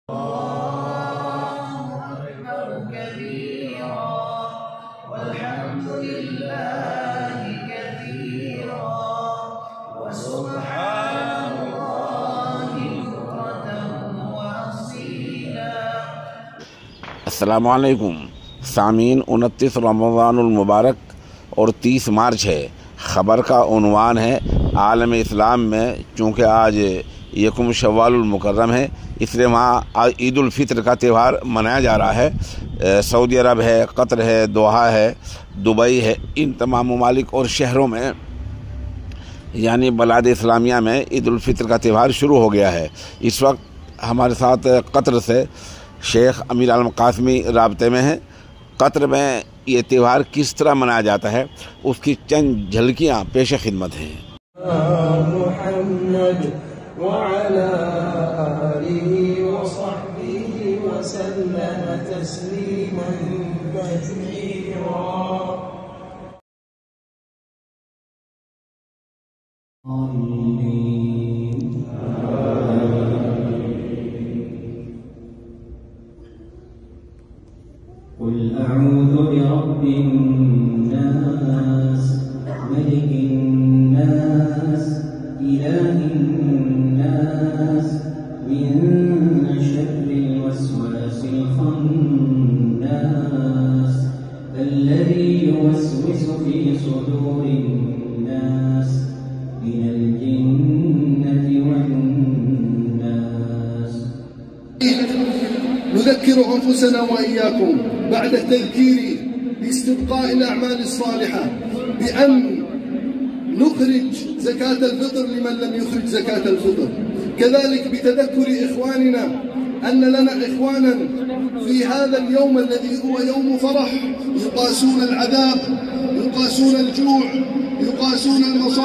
والحمد لله كثيرا وسبحان الله بكرة وأصيلا। अस्सलामु अलैकुम सामीन। 29 रमज़ानुल मुबारक और 30 मार्च है। ख़बर का उन्वान है आलम इस्लाम में चूँकि आज यकुम शव्वालुल मुकर्रम है, इसलिए वहाँ आज ईद उल फित्र का त्यौहार मनाया जा रहा है। सऊदी अरब है, कतर है, दोहा है, दुबई है, इन तमाम ममालिक और शहरों में यानी बलाद इस्लामिया में ईद उल फित्र का त्यौहार शुरू हो गया है। इस वक्त हमारे साथ कतर से शेख अमीर आलम कासमी राब्ते में हैं। कतर में ये त्यौहार किस तरह मनाया जाता है उसकी चंद झलकियाँ पेश खिदमत हैं। قل أعوذ برب الناس ملك الناس إله الناس من شر الوسواس الخناس الذي يوسوس في صدور الناس من الجنة والناس. نذكر أنفسنا وإياكم بعد التذكير باستبقاء الأعمال الصالحة بأن نخرج زكاة الفطر لمن لم يخرج زكاة الفطر، كذلك بتذكر إخواننا أن لنا إخوانا في هذا اليوم الذي هو يوم فرح يقاسون العذاب، يقاسون الجوع، يقاسون المصائب.